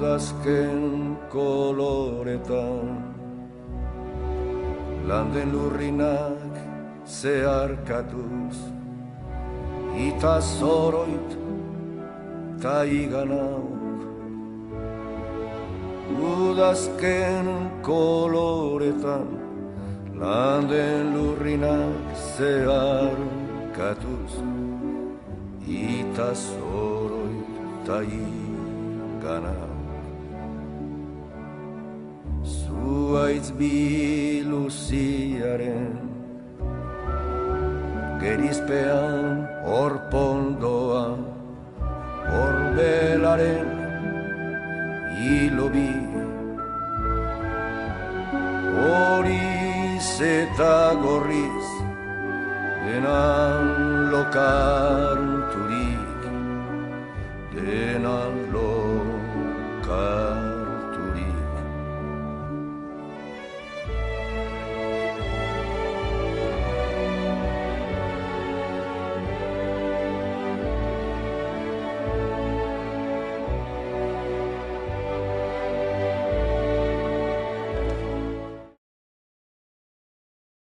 udazken koloretan, landen lurrinak zeharkatuz, ita zoroit ta iganauk. Udazken koloretan, landen lurrinak zeharkatuz, ita zoroit ta iganauk. Zuaitz biluziaren gerizpean orpondoa, orbelaren hilobi, horiz eta gorriz denan lokar